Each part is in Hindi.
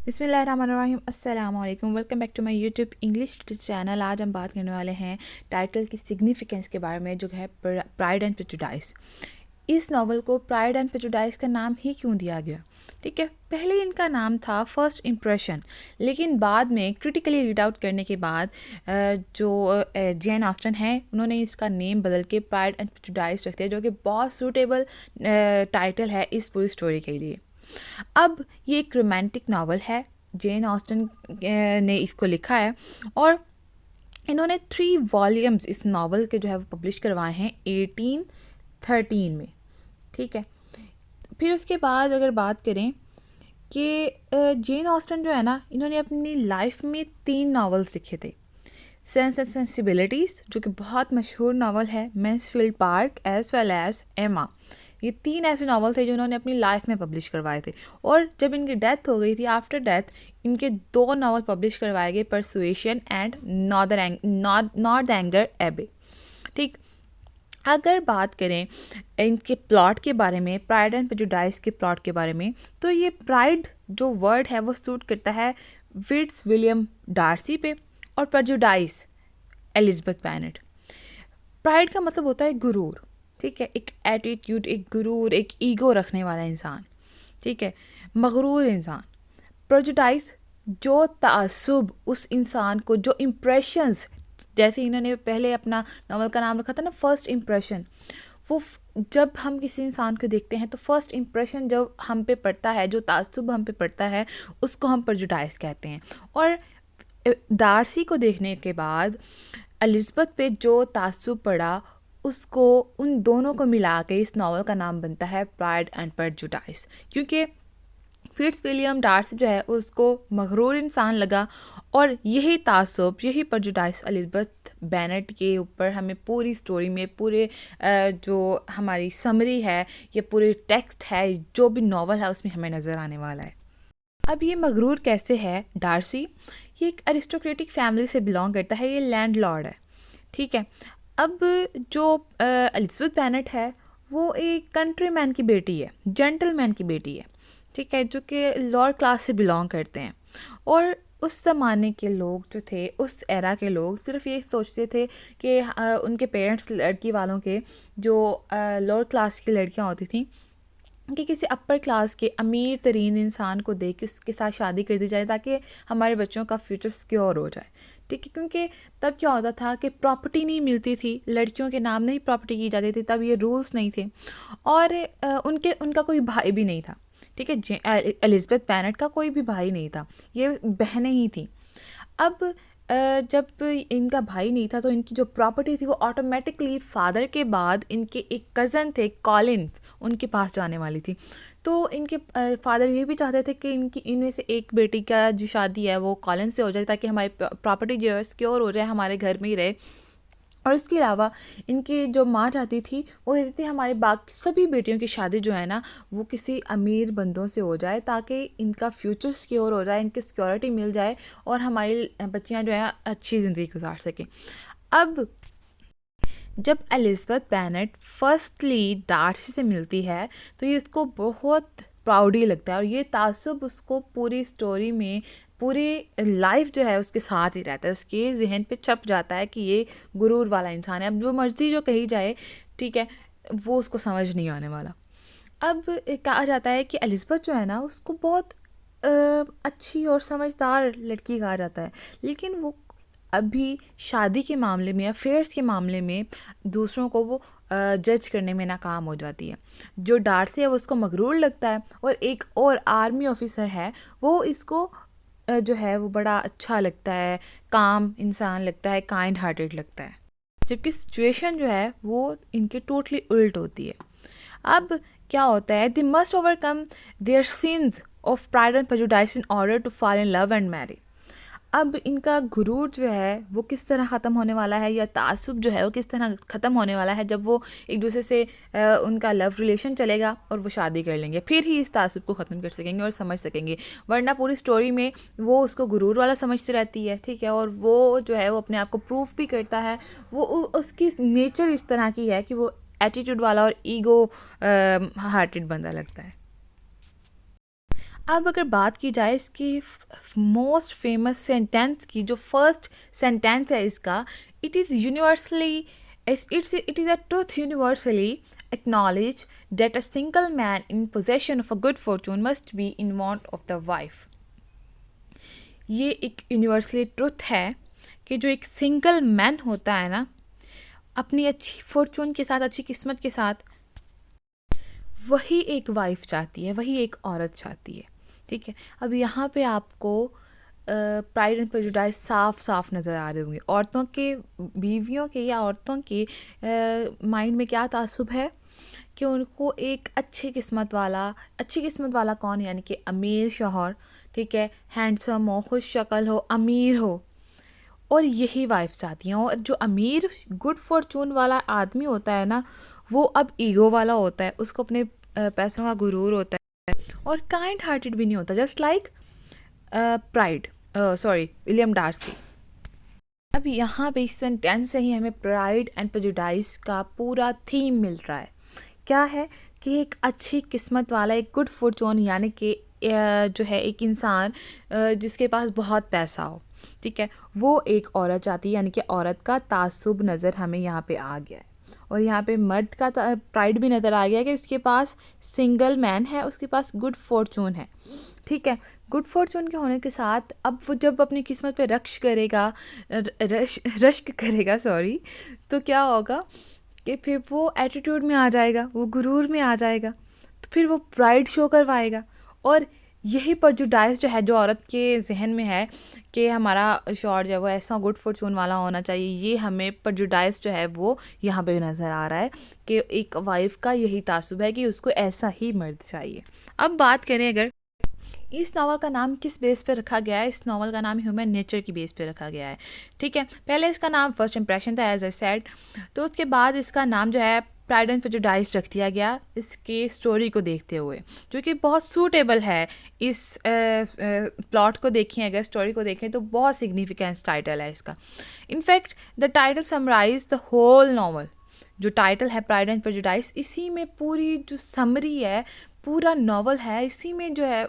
बिस्मिल्लाहिर्रहमानिर्रहीम अस्सलाम वालेकुम। Welcome back to my YouTube English channel. आज हम बात करने वाले हैं टाइटल की सिग्निफिकेंस के बारे में, जो है प्राइड एंड प्रेजुडिस। इस नावल को प्राइड एंड प्रेजुडिस का नाम ही क्यों दिया गया? ठीक है, पहले इनका नाम था फर्स्ट इम्प्रेशन, लेकिन बाद में क्रिटिकली रीड आउट करने के बाद जो जेन ऑस्टन है, उन्होंने इसका नेम बदल के प्राइड एंड प्रेजुडिस रख दिया, जो कि बहुत सूटेबल टाइटल है इस पूरी स्टोरी के लिए। अब ये एक रोमांटिक नावल है, जेन ऑस्टन ने इसको लिखा है और इन्होंने 3 वॉल्यूम्स इस नावल के जो है वो पब्लिश करवाए हैं 1813 में। ठीक है, फिर उसके बाद अगर बात करें कि जेन ऑस्टन जो है ना, इन्होंने अपनी लाइफ में 3 नावल्स लिखे थे। सेंस एंड सेंसिबिलिटीज़, जो कि बहुत मशहूर नावल है, Mansfield Park as well as Emma. ये 3 ऐसे नावल थे जो उन्होंने अपनी लाइफ में पब्लिश करवाए थे। और जब इनकी डेथ हो गई थी, आफ्टर डेथ इनके 2 नावल पब्लिश करवाए गए, परसुएशन एंड नॉर्थ एंगर एबे। ठीक, अगर बात करें इनके प्लॉट के बारे में, प्राइड एंड प्रेजुडिस के प्लॉट के बारे में, तो ये प्राइड जो वर्ड है वो सूट करता है फिट्स विलियम डार्सी पे, और प्रेजुडिस एलिजाबेथ बेनेट। प्राइड का मतलब होता है गुरूर। ठीक है, एक एटीट्यूड, एक गुरूर, एक ईगो रखने वाला इंसान। ठीक है, मगरूर इंसान। प्रेजुडिस जो तासुब उस इंसान को, जो इम्प्रेशंस, जैसे इन्होंने पहले अपना नावल का नाम रखा था ना फर्स्ट इम्प्रेशन, वो जब हम किसी इंसान को देखते हैं तो फर्स्ट इम्प्रेशन जब हम पे पड़ता है, जो तासुब हम पे पड़ता है, उसको हम प्रेजुडिस कहते हैं। और डार्सी को देखने के बाद एलिजाबेथ पे जो तासुब पड़ा, उसको, उन दोनों को मिला के इस नावल का नाम बनता है प्राइड एंड प्रेजुडिस। क्योंकि फिट्स विलियम डार्सी जो है उसको मगरूर इंसान लगा, और यही तासुब, यही प्रेजुडिस एलिजाबेथ बेनेट के ऊपर हमें पूरी स्टोरी में, पूरे जो हमारी समरी है, ये पूरे टेक्स्ट है, जो भी नावल है, उसमें हमें नज़र आने वाला है। अब ये मगरूर कैसे है डार्सी? ये एक अरिस्टोक्रेटिक फैमिली से बिलोंग करता है, ये लैंडलॉर्ड है। ठीक है, अब जो एलिजाबेथ बेनेट है, वो एक कंट्री मैन की बेटी है, जेंटलमैन की बेटी है। ठीक है, जो कि लोअर क्लास से बिलोंग करते हैं। और उस ज़माने के लोग जो थे, उस एरा के लोग सिर्फ ये सोचते थे कि उनके पेरेंट्स, लड़की वालों के, जो लोअर क्लास की लड़कियां होती थी, कि किसी अपर क्लास के अमीर तरीन इंसान को देख के उसके साथ शादी कर दी जाए, ताकि हमारे बच्चों का फ्यूचर सिक्योर हो जाए। ठीक है, क्योंकि तब क्या होता था कि प्रॉपर्टी नहीं मिलती थी, लड़कियों के नाम नहीं प्रॉपर्टी की जाती थी, तब ये रूल्स नहीं थे। और उनका कोई भाई भी नहीं था। ठीक है, एलिजाबेथ बेनेट का कोई भी भाई नहीं था, ये बहनें ही थी। अब जब इनका भाई नहीं था, तो इनकी जो प्रॉपर्टी थी वो ऑटोमेटिकली फादर के बाद इनके एक कज़न थे कॉलिन्स, उनके पास जाने वाली थी। तो इनके फादर ये भी चाहते थे कि इनमें से एक बेटी का जो शादी है वो कॉलिन्स से हो जाए, ताकि हमारी प्रॉपर्टी जो है सिक्योर हो जाए, हमारे घर में ही रहे। और इसके अलावा इनकी जो माँ चाहती थी, वो कहती थी हमारे बाकी सभी बेटियों की शादी जो है ना, वो किसी अमीर बंदों से हो जाए, ताकि इनका फ्यूचर सिक्योर हो जाए, इनकी सिक्योरिटी मिल जाए, और हमारी बच्चियाँ जो है अच्छी ज़िंदगी गुजार सकें। अब जब एलिजाबेथ बेनेट फर्स्टली डार्सी से मिलती है, तो ये इसको बहुत प्राउडी लगता है, और ये तासुब उसको पूरी स्टोरी में, पूरी लाइफ जो है उसके साथ ही रहता है, उसके जहन पे छप जाता है कि ये गुरूर वाला इंसान है। अब जो मर्ज़ी जो कही जाए, ठीक है, वो उसको समझ नहीं आने वाला। अब कहा जाता है कि एलिजाबेथ जो है ना, उसको बहुत अच्छी और समझदार लड़की कहा जाता है, लेकिन वो अभी शादी के मामले में, अफेयर्स के मामले में दूसरों को वो जज करने में नाकाम हो जाती है। जो डार्सी है वो उसको मगरूर लगता है, और एक और आर्मी ऑफिसर है, वो इसको जो है वो बड़ा अच्छा लगता है, काम इंसान लगता है, काइंड हार्टेड लगता है। जबकि सिचुएशन जो है वो इनकी टोटली उल्ट होती है। अब क्या होता है, they must overcome their sense of pride and prejudice in order to fall in love and marry. अब इनका गुरूर जो है वो किस तरह ख़त्म होने वाला है, या तासुब जो है वो किस तरह ख़त्म होने वाला है, जब वो एक दूसरे से उनका लव रिलेशन चलेगा और वो शादी कर लेंगे, फिर ही इस तासुब को ख़त्म कर सकेंगे और समझ सकेंगे। वरना पूरी स्टोरी में वो उसको गुरूर वाला समझती रहती है। ठीक है, और वो जो है वो अपने आप को प्रूफ भी करता है। वो उसकी नेचर इस तरह की है कि वो एटीट्यूड वाला और ईगो हार्टेड बंदा लगता है। अब अगर बात की जाए इसकी मोस्ट फेमस सेंटेंस की, जो फर्स्ट सेंटेंस है इसका, it is universally it is a truth universally acknowledge that a single man in possession of a good fortune must be in want of the wife. ये एक यूनिवर्सली ट्रुथ है कि जो एक सिंगल मैन होता है ना, अपनी अच्छी फॉर्चून के साथ, अच्छी किस्मत के साथ, वही एक वाइफ चाहती है, वही एक औरत चाहती है। ठीक है, अब यहाँ पे आपको प्राइड एंड प्रेजुडिस साफ साफ नज़र आ रहे होंगे। औरतों के, बीवियों के या औरतों के माइंड में क्या तासुब है कि उनको एक अच्छी किस्मत वाला कौन, यानी कि अमीर शौहर, ठीक है, हैंडसम हो, खुश शक्ल हो, अमीर हो, और यही वाइफ चाहती हैं। और जो अमीर गुड फॉर्चून वाला आदमी होता है ना, वो अब ईगो वाला होता है, उसको अपने पैसों का गुरूर होता है, और काइंड हार्टेड भी नहीं होता, जस्ट लाइक विलियम डार्सी। अब यहाँ पे इस सेंटेंस से ही हमें प्राइड एंड प्रेजुडिस का पूरा थीम मिल रहा है। क्या है कि एक अच्छी किस्मत वाला, एक गुड फॉर्चून, यानी कि जो है एक इंसान जिसके पास बहुत पैसा हो, ठीक है, वो एक औरत चाहती है, यानी कि औरत का तासुब नज़र हमें यहाँ पे आ गया है। और यहाँ पे मर्द का प्राइड भी नज़र आ गया कि उसके पास सिंगल मैन है, उसके पास गुड फॉर्चून है। ठीक है, गुड फॉर्चून के होने के साथ अब वो जब अपनी किस्मत पे रश्क करेगा तो क्या होगा कि फिर वो एटीट्यूड में आ जाएगा, वो गुरूर में आ जाएगा, तो फिर वो प्राइड शो करवाएगा। और यही प्रेजुडिस जो है, जो औरत के जहन में है कि हमारा शौहर जो है वो ऐसा गुड फॉर्चून वाला होना चाहिए, ये हमें प्रेजुडिस जो है वो यहाँ पे नज़र आ रहा है कि एक वाइफ का यही तासुब है कि उसको ऐसा ही मर्द चाहिए। अब बात करें अगर इस नावल का नाम किस बेस पे रखा गया है, इस नावल का नाम ह्यूमन नेचर की बेस पे रखा गया है। ठीक है, पहले इसका नाम फर्स्ट इंप्रेशन था, एज आई सेड, तो उसके बाद इसका नाम जो है प्राइड एंड प्रेजुडिस रख दिया गया इसके स्टोरी को देखते हुए, जो कि बहुत सूटेबल है। इस प्लॉट को देखें, अगर स्टोरी को देखें तो बहुत सिग्निफिकेंस टाइटल है इसका। In fact the title summarise the whole novel. जो टाइटल है प्राइड एंड प्रेजुडिस, इसी में पूरी जो समरी है, पूरा नावल है, इसी में जो है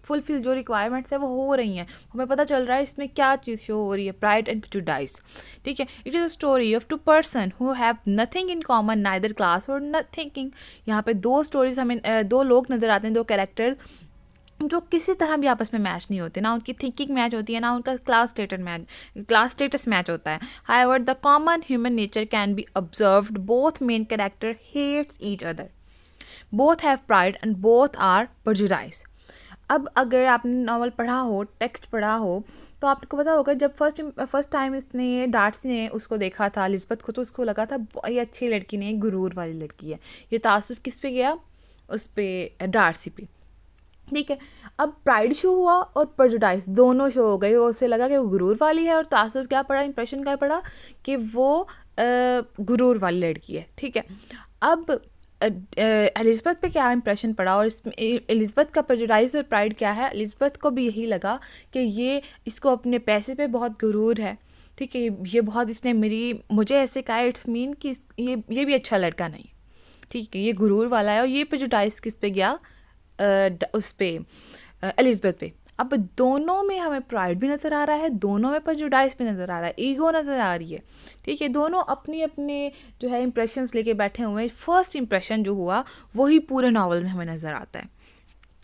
फुलफिल जो रिक्वायरमेंट्स है वो हो रही हैं। हमें पता चल रहा है इसमें क्या चीज़ शो हो रही है, प्राइड एंड प्रेजुडिस। ठीक है, it is a story of two person who have nothing in common, neither class और नथिंग। यहाँ पे दो स्टोरीज हमें, दो लोग नज़र आते हैं, दो कैरेक्टर्स जो किसी तरह भी आपस में मैच नहीं होते, ना उनकी थिंकिंग मैच होती है, ना उनका क्लास स्टेटस मैच होता है। However the common human nature can be observed, both main character hates each other, both have pride and both are prejudice. अब अगर आपने नावल पढ़ा हो, टेक्स्ट पढ़ा हो, तो आपको पता होगा जब फर्स्ट टाइम इसने डार्सी ने उसको देखा था एलिज़ाबेथ को, तो उसको लगा था ये अच्छी लड़की नहीं, गुरूर वाली लड़की है। ये तासुब किस पे गया, उस पे डार्सी पे। ठीक है, अब प्राइड शो हुआ और प्रेजुडिस दोनों शो हो गए। वो उसे लगा कि वो गुरूर वाली है, और तासुब क्या पड़ा, इंप्रेशन क्या पड़ा कि वो गुरूर वाली लड़की है। ठीक है, अब एलिज़ाबेथ पे क्या इंप्रेशन पड़ा, और इसमें एलिज़ाबेथ का प्रेजुडिस और प्राइड क्या है। एलिज़ाबेथ को भी यही लगा कि ये इसको अपने पैसे पे बहुत गुरूर है। ठीक है, ये बहुत इसने मुझे ऐसे कहा, इट्स मीन कि ये भी अच्छा लड़का नहीं। ठीक है, ये गुरूर वाला है। और ये प्रेजुडिस किस पे गया, उस पे एलिज़ाबेथ पे। अब दोनों में हमें प्राइड भी नज़र आ रहा है, दोनों में प्रेजुडिस भी नज़र आ रहा है, ईगो नज़र आ रही है। ठीक है, दोनों अपने अपने जो है इंप्रेशंस लेके बैठे हुए हैं। फर्स्ट इंप्रेशन जो हुआ वही पूरे नावल में हमें नज़र आता है।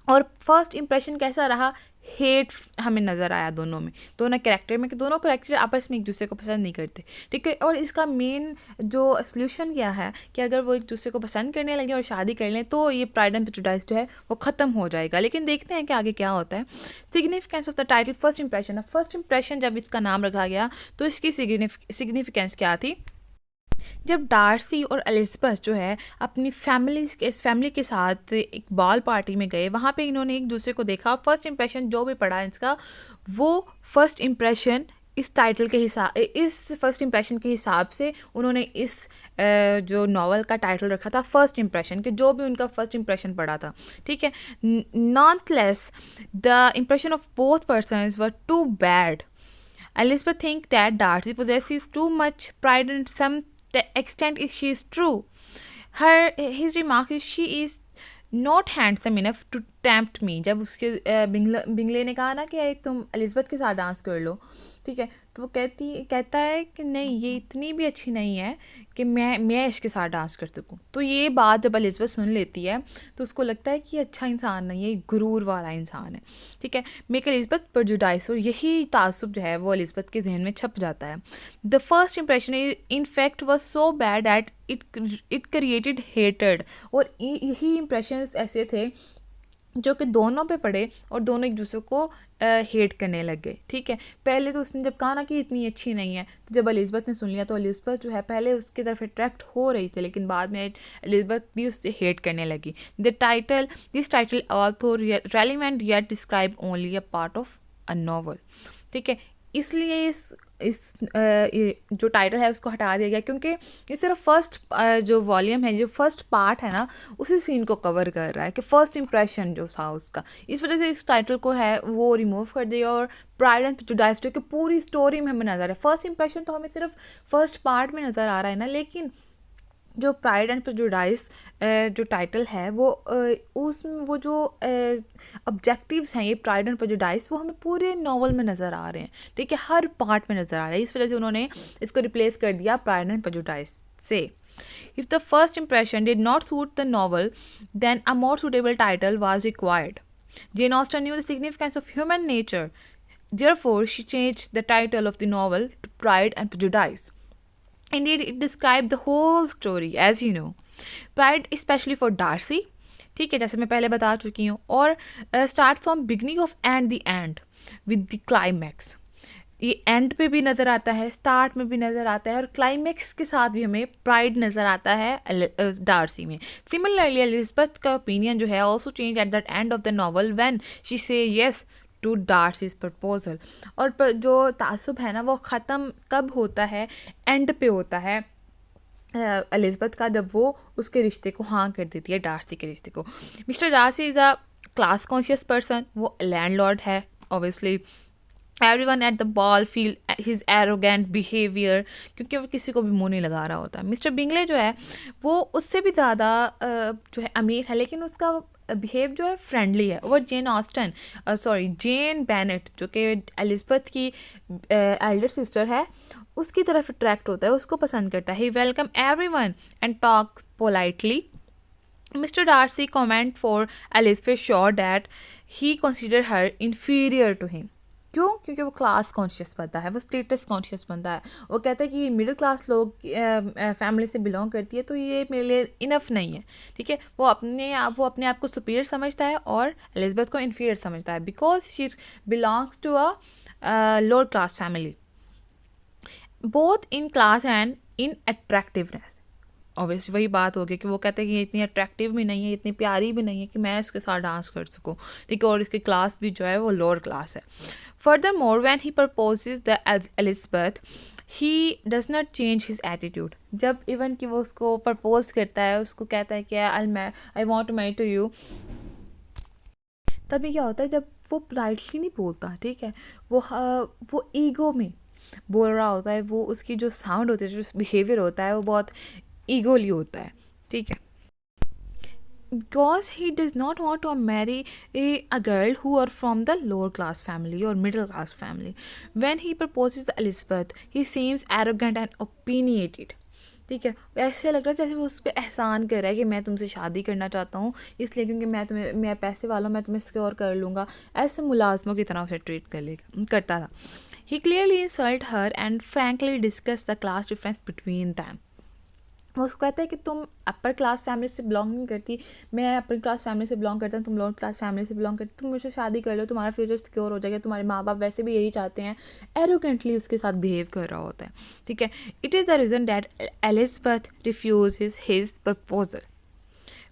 और फर्स्ट इंप्रेशन कैसा रहा, हेट हमें नज़र आया दोनों में, दोनों कैरेक्टर में, कि दोनों कैरेक्टर आपस में एक दूसरे को पसंद नहीं करते। ठीक है, और इसका मेन जो सल्यूशन क्या है कि अगर वो एक दूसरे को पसंद करने लगे और शादी कर लें तो ये प्राइड एंड प्रेजुडिस जो है वो ख़त्म हो जाएगा। लेकिन देखते हैं कि आगे क्या होता है। Significance of the title first impression. First impression जब इसका नाम रखा गया तो इसकी सिग्निफिकेंस क्या थी। जब डार्सी और एलिज़ाबेथ जो है अपनी फैमिली के साथ एक बॉल पार्टी में गए, वहाँ पे इन्होंने एक दूसरे को देखा। फर्स्ट इंप्रेशन जो भी पड़ा इसका, वो फर्स्ट इंप्रेशन इस टाइटल के हिसाब, इस फर्स्ट इंप्रेशन के हिसाब से उन्होंने इस जो नावल का टाइटल रखा था फर्स्ट इंप्रेशन, कि जो भी उनका फर्स्ट इंप्रेशन पड़ा था। ठीक है, nonetheless the impression of both persons were too bad. Elizabeth think that Darcy possesses too much pride and some extent if she is true. His remark is she is not handsome enough to tempt me, जब उसके बिंगले ने कहा ना कि तुम एलिज़ाबेथ के साथ डांस कर लो, ठीक है, तो वो कहता है कि नहीं, ये इतनी भी अच्छी नहीं है कि मैं इसके साथ डांस कर सकूँ। तो ये बात जब एलिज़ाबेथ सुन लेती है तो उसको लगता है कि ये अच्छा इंसान नहीं है, गुरूर वाला इंसान है, ठीक है, मेक एलिज़ाबेथ प्रेजुडाइज। और यही तासुब जो है वो एलिज़ाबेथ के जहन में छप जाता है। The first impression in fact was so bad that it created hated. और यही इंप्रेशंस ऐसे थे जो कि दोनों पे पड़े और दोनों एक दूसरे को हेट करने लग गए, ठीक है। पहले तो उसने जब कहा ना कि इतनी अच्छी नहीं है, तो जब एलिज़ाबेथ ने सुन लिया तो एलिज़ाबेथ जो है पहले उसकी तरफ अट्रैक्ट हो रही थी, लेकिन बाद में एलिज़ाबेथ भी उससे हेट करने लगी। This title also relevant yet describe only a part of a novel, ठीक है। इसलिए इस जो टाइटल है उसको हटा दिया गया, क्योंकि ये सिर्फ फर्स्ट जो वॉल्यूम है, जो फर्स्ट पार्ट है ना, उसी सीन को कवर कर रहा है कि फ़र्स्ट इंप्रेशन जो था उसका। इस वजह से इस टाइटल को है वो रिमूव कर दिया और प्राइड एंड प्रेजुडिस जो कि पूरी स्टोरी में हमें नज़र है। फर्स्ट इंप्रेशन तो हमें सिर्फ फर्स्ट पार्ट में नज़र आ रहा है ना, लेकिन जो प्राइड एंड प्रेजुडिस जो टाइटल है वो उसमें वो जो ऑब्जेक्टिव्स हैं, ये प्राइड एंड प्रेजुडिस, वो हमें पूरे नॉवल में नज़र आ रहे हैं, ठीक है, हर पार्ट में नज़र आ रहा है। इस वजह से उन्होंने इसको रिप्लेस कर दिया प्राइड एंड प्रेजुडिस से। If the first impression did not suit the novel, then a more suitable title was required. Jane Austen knew the significance of human nature. Therefore, she changed the title of the novel to Pride and Prejudice. Indeed, it described the whole story, as you know. Pride especially for Darcy, ठीक है, जैसे मैं पहले बता चुकी हूँ, और start from beginning of and the end with the climax. ये एंड पे भी नज़र आता है, स्टार्ट में भी नज़र आता है, और क्लाइमैक्स के साथ भी हमें प्राइड नज़र आता है डार्सी में। सिमिलरली एलिज़ाबेथ का ओपिनियन जो है also change at the end of the novel when she से येस टू डार्सीज प्रपोजल। और जो तासुब है ना वो ख़त्म कब होता है, एंड पे होता है एलिज़ाबेथ का, जब वो उसके रिश्ते को हाँ कर देती है, डार्सी के रिश्ते को। Mister Darcy is a class conscious person, वो लैंडलॉर्ड है obviously. Everyone at the ball feel his arrogant behaviour, क्योंकि वो किसी को भी मुँह नहीं लगा रहा होता। मिस्टर बिंगले जो है वो उससे भी ज़्यादा जो है अमीर है, लेकिन उसका बिहेव जो है फ्रेंडली है। और जेन बेनेट जो कि एलिज़ाबेथ की एल्डर सिस्टर है, उसकी तरफ अट्रैक्ट होता है, उसको पसंद करता है। He welcome everyone and talk politely. Mr. Darcy comment for Elizabeth sure that he considered her inferior to him. क्यों? क्योंकि वो क्लास कॉन्शियस बनता है, वो स्टेटस कॉन्शियस बनता है। वो कहता है कि मिडिल क्लास लोग फैमिली से बिलोंग करती है, तो ये मेरे लिए इनफ नहीं है, ठीक है। वो अपने आप को सुपीरियर समझता है और एलिज़ाबेथ को इन्फीरियर समझता है, because she belongs to a lower class family, both in class and in attractiveness. Obviously वही बात होगी कि वो कहते हैं कि ये इतनी अट्रैक्टिव भी नहीं है, इतनी प्यारी भी नहीं है कि मैं इसके साथ डांस कर सकूं, ठीक है, और इसकी क्लास भी जो है वो लोअर क्लास है। Further more when he proposes the Elizabeth he does not change his attitude. जब इवन कि वो उसको प्रपोज करता है, उसको कहता है कि I want to marry to you, तभी क्या होता है, जब वो पोलाइटली नहीं बोलता, ठीक है, वो ईगो में बोल रहा होता है, वो उसकी जो साउंड होती है, जो बिहेवियर होता है, वो बहुत ईगोली होता है, ठीक है। Because he does not want to marry a girl who are from the lower class family or middle class family. When he proposes to Elizabeth, he seems arrogant and opinionated. ठीक है, ऐसे लग रहा है जैसे वो उस पर एहसान कर रहा है कि मैं तुमसे शादी करना चाहता हूँ, इसलिए क्योंकि मैं पैसे वाला हूँ, मैं तुम्हें सिक्योर कर लूँगा। ऐसे मुलाजमों की तरह उसे ट्रीट करता था। He clearly insulted her and frankly discussed the class difference between them. वो उसको कहता है कि तुम अपर क्लास फैमिली से बिलोंग नहीं करती, मैं अपर क्लास फैमिली से बिलोंग करता हूँ, तुम लोअर क्लास फैमिली से बिलोंग करती, तुम मुझसे शादी कर लो, तुम्हारा फ्यूचर सिक्योर हो जाएगा, तुम्हारे माँ बाप वैसे भी यही चाहते हैं। एरोगेंटली उसके साथ बिहेव कर रहा होता है, ठीक है। It is the reason that Elizabeth refuse his proposal.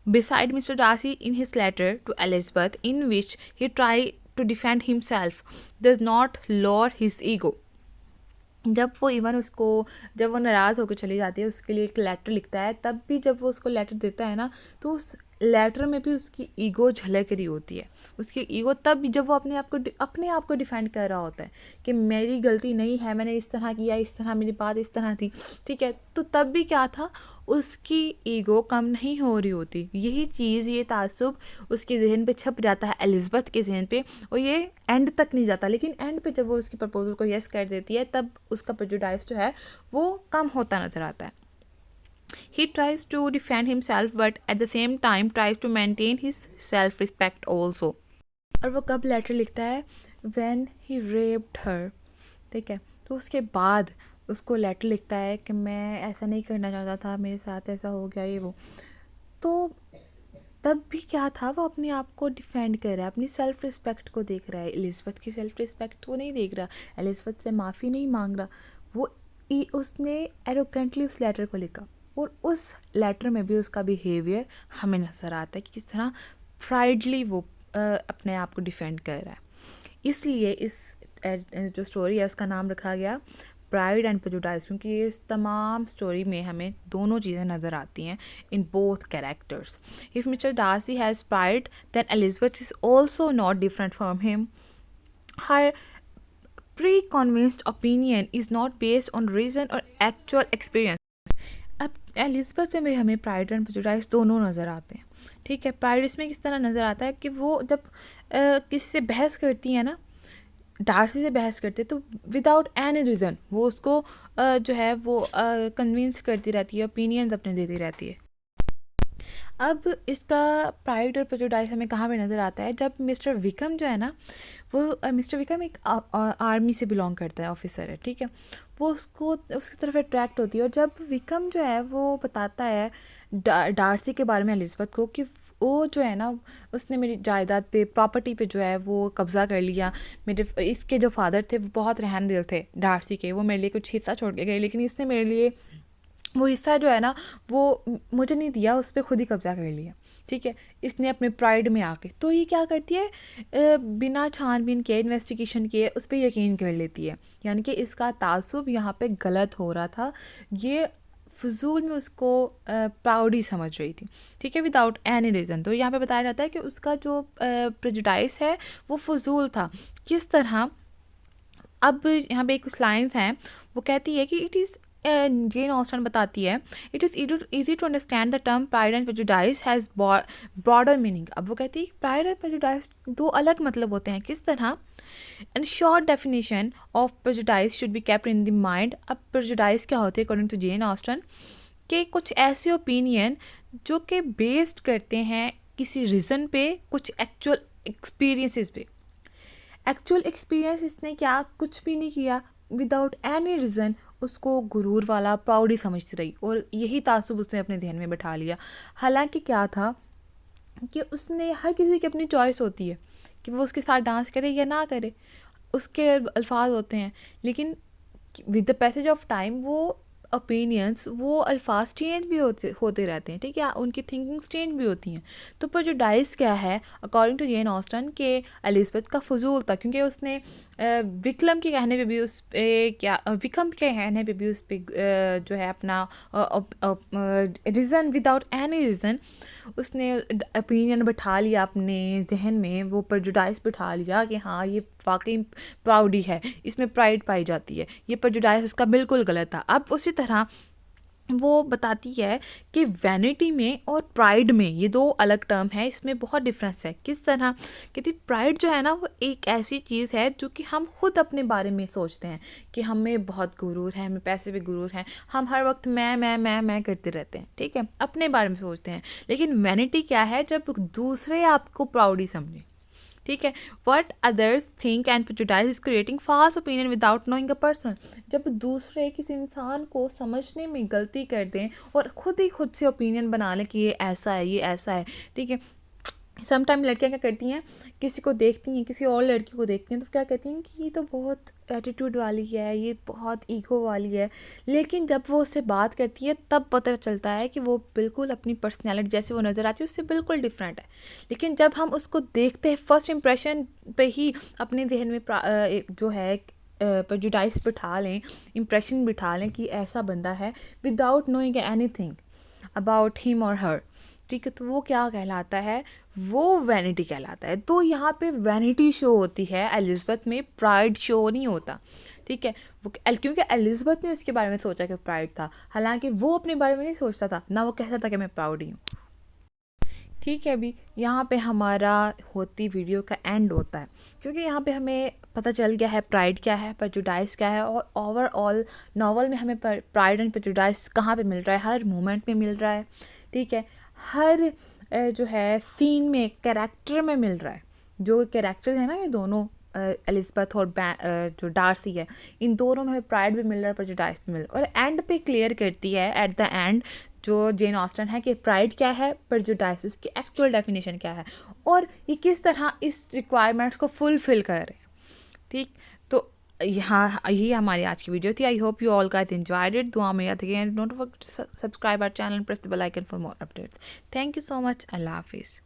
Beside Mr. Darcy in his letter to Elizabeth, in which he tried to defend himself, does not lower his ego. जब वो नाराज़ होकर चली जाती है, उसके लिए एक लेटर लिखता है, तब भी जब वो उसको लेटर देता है ना, तो उस लेटर में भी उसकी ईगो झलक रही होती है। उसकी ईगो तब जब वो अपने आप को डिफेंड कर रहा होता है कि मेरी गलती नहीं है, मैंने इस तरह किया, इस तरह मेरी बात इस तरह थी, ठीक है। तो तब भी क्या था, उसकी ईगो कम नहीं हो रही होती। यही चीज़, ये तासुब उसके जहन पे छप जाता है, एलिज़ाबेथ के जहन पे, और ये एंड तक नहीं जाता। लेकिन एंड पे जब वो उसकी प्रपोजल को यस कर देती है, तब उसका प्रेजुडाइज जो है वो कम होता नज़र आता है। He tries to defend himself but at the same time tries to maintain his self respect also. और वो कब लेटर लिखता है, when he raped her, ठीक है। तो उसके बाद उसको लेटर लिखता है कि मैं ऐसा नहीं करना चाहता था, मेरे साथ ऐसा हो गया, ये वो। तो तब भी क्या था, वो अपने आप को डिफेंड कर रहा है, अपनी सेल्फ रिस्पेक्ट को देख रहा है। एलिज़ाबेथ की सेल्फ रिस्पेक्ट वो नहीं देख रहा, एलिज़ाबेथ से माफ़ी नहीं मांग रहा। वो उसने एरोगेंटली उस लेटर को लिखा, और उस लेटर में भी उसका बिहेवियर हमें नज़र आता है कि किस तरह प्राइडली वो अपने आप को डिफेंड कर रहा है। इसलिए इस जो स्टोरी है उसका नाम रखा गया प्राइड एंड प्रेजुडाइज, क्योंकि इस तमाम स्टोरी में हमें दोनों चीज़ें नज़र आती हैं in both characters. If mister Darcy has pride then Elizabeth is also not different from him. Her pre-convinced opinion is not based on reason or actual experience. अब एलिज़ाबेथ में भी हमें प्राइड एंड प्रेजुडाइज दोनों नज़र आते हैं, ठीक है। प्राइड इसमें किस तरह नज़र आता है कि वो जब किसी से बहस करती है ना, डार्सी से बहस करते, तो विदाउट एनी रीज़न वो उसको जो है वो कन्विंस करती रहती है, ओपिनियंस अपने देती रहती है। अब इसका प्राइड और प्रेजुडाइज हमें कहाँ पे नज़र आता है, जब मिस्टर विक्रम जो है ना, वो मिस्टर विक्रम एक आर्मी से बिलोंग करता है, ऑफिसर है, ठीक है। वो उसकी तरफ अट्रैक्ट होती है, और जब विक्रम जो है वो बताता है डार्सी के बारे में एलिज़ाबेथ को कि वो जो है ना, उसने मेरी जायदाद पे, प्रॉपर्टी पे जो है वो कब्ज़ा कर लिया। मेरे इसके जो फादर थे वो बहुत रहमदिल थे डार्सी के, वो मेरे लिए कुछ हिस्सा छोड़ के गए, लेकिन इसने मेरे लिए वो हिस्सा जो है ना वो मुझे नहीं दिया, उस पर खुद ही कब्ज़ा कर लिया, ठीक है, इसने अपने प्राइड में आके। तो ये क्या करती है, बिना छानबीन के, इन्वेस्टिगेशन किए उस पर यकीन कर लेती है। यानी कि इसका तासुब यहाँ पे गलत हो रहा था, ये फजूल में उसको प्राउडी समझ रही थी, ठीक है, विदाउट एनी रीज़न। तो यहाँ पे बताया जाता है कि उसका जो प्रेजुडाइस है वो फजूल था। किस तरह, अब यहाँ पे कुछ लाइन्स हैं, वो कहती है कि इट इज़, जेन ऑस्टन बताती है, it is easy to understand the term pride and prejudice has broader meaning. अब वो कहती है प्राइड एंड प्रेजुडाइज दो अलग मतलब होते हैं। किस तरह, and short definition of prejudice should be kept in the mind. अब प्रेजुडाइज क्या होती है अकॉर्डिंग टू जेन ऑस्टन, के कुछ ऐसे ओपिनियन जो कि बेस्ड करते हैं किसी रीज़न पे, कुछ एक्चुअल एक्सपीरियंसेस पे। एक्चुअल एक्सपीरियंस इसने क्या, कुछ भी नहीं किया, विदाउट एनी रीज़न उसको गुरूर वाला, प्राउड ही समझती रही, और यही तासुब उसने अपने ध्यान में बैठा लिया। हालांकि क्या था कि उसने, हर किसी की अपनी चॉइस होती है कि वो उसके साथ डांस करे या ना करे, उसके अल्फाज होते हैं, लेकिन with the passage of time वो ओपिनियंस, वो अल्फाज चेंज भी होते रहते हैं, ठीक है, उनकी थिंकिंग्स चेंज भी होती हैं। तो प्रेजुडाइज क्या है अकॉर्डिंग टू जेन ऑस्टन के एलिज़ाबेथ का फजूल था, क्योंकि उसने विक्रम के कहने पे भी उस पे क्या, विक्रम के कहने पे भी उस पे जो है अपना रीज़न, विदाउट एनी रीज़न उसने ओपिनियन बैठा लिया अपने जहन में, वो प्रेजुडाइज बैठा लिया कि हाँ ये वाकई प्राउडी है, इसमें प्राइड पाई जाती है, ये प्रेजुडाइज उसका बिल्कुल गलत था। अब उसी तरह वो बताती है कि वैनिटी में और प्राइड में ये दो अलग टर्म है, इसमें बहुत डिफरेंस है। किस तरह, कहती प्राइड जो है ना वो एक ऐसी चीज़ है जो कि हम खुद अपने बारे में सोचते हैं कि हमें बहुत गुरूर है, हमें पैसे पे गुरूर है, हम हर वक्त मैं करते रहते हैं, ठीक है, अपने बारे में सोचते हैं। लेकिन वैनिटी क्या है, जब दूसरे आपको प्राउडी समझें, ठीक है, what others think and prejudice is creating false opinion without knowing a person. जब दूसरे किसी इंसान को समझने में गलती कर दें और खुद से ओपिनियन बना लें कि ये ऐसा है, ये ऐसा है, ठीक है। समटाइम लड़कियां क्या करती हैं, किसी को देखती हैं, किसी और लड़की को देखती हैं, तो क्या कहती हैं कि ये तो बहुत एटीट्यूड वाली है, ये बहुत ईगो वाली है। लेकिन जब वो उससे बात करती है तब पता चलता है कि वो बिल्कुल अपनी पर्सनैलिटी जैसे वो नज़र आती है उससे बिल्कुल डिफरेंट है। लेकिन जब हम उसको देखते हैं, फर्स्ट इम्प्रेशन पे ही अपने जहन में जो है प्रेजुडाइज बिठा लें, इम्प्रेशन बिठा लें कि ऐसा बंदा है, without knowing anything about him और हर, ठीक है, तो वो क्या कहलाता है, वो वैनिटी कहलाता है। तो यहाँ पे वैनिटी शो होती है एलिज़ाबेथ में, प्राइड शो नहीं होता। ठीक है, वो क्योंकि एलिज़ाबेथ ने उसके बारे में सोचा कि प्राइड था, हालांकि वो अपने बारे में नहीं सोचता था ना, वो कहता था कि मैं प्राउड ही हूँ। ठीक है, अभी यहाँ पे हमारा होती वीडियो का एंड होता है, क्योंकि यहाँ पे हमें पता चल गया है प्राइड क्या है, प्रेजुडाइस क्या है, और ओवरऑल नॉवल में हमें प्राइड एंड प्रेजुडाइस कहाँ पे मिल रहा है, हर मोमेंट में मिल रहा है। ठीक है, हर जो है सीन में, कैरेक्टर में मिल रहा है। जो कैरेक्टर्स हैं ना, ये दोनों एलिज़ाबेथ और जो डार्सी है, इन दोनों में हमें प्राइड भी मिल रहा है, प्रेजुडाइस भी मिल रहा है। और एंड पे क्लियर करती है एट द एंड जो जेन ऑस्टन है कि प्राइड क्या है, प्रेजुडाइस की एक्चुअल डेफिनेशन क्या है, और ये किस तरह इस रिक्वायरमेंट्स को फुलफ़िल कर रहे हैं। ठीक, तो यहाँ यही हमारी आज की वीडियो थी। I hope you all guys enjoyed it. दुआ में याद रखिए, don't forget to subscribe our channel, press the bell icon for more updates. Thank you so much. अल्लाह हाफिज़।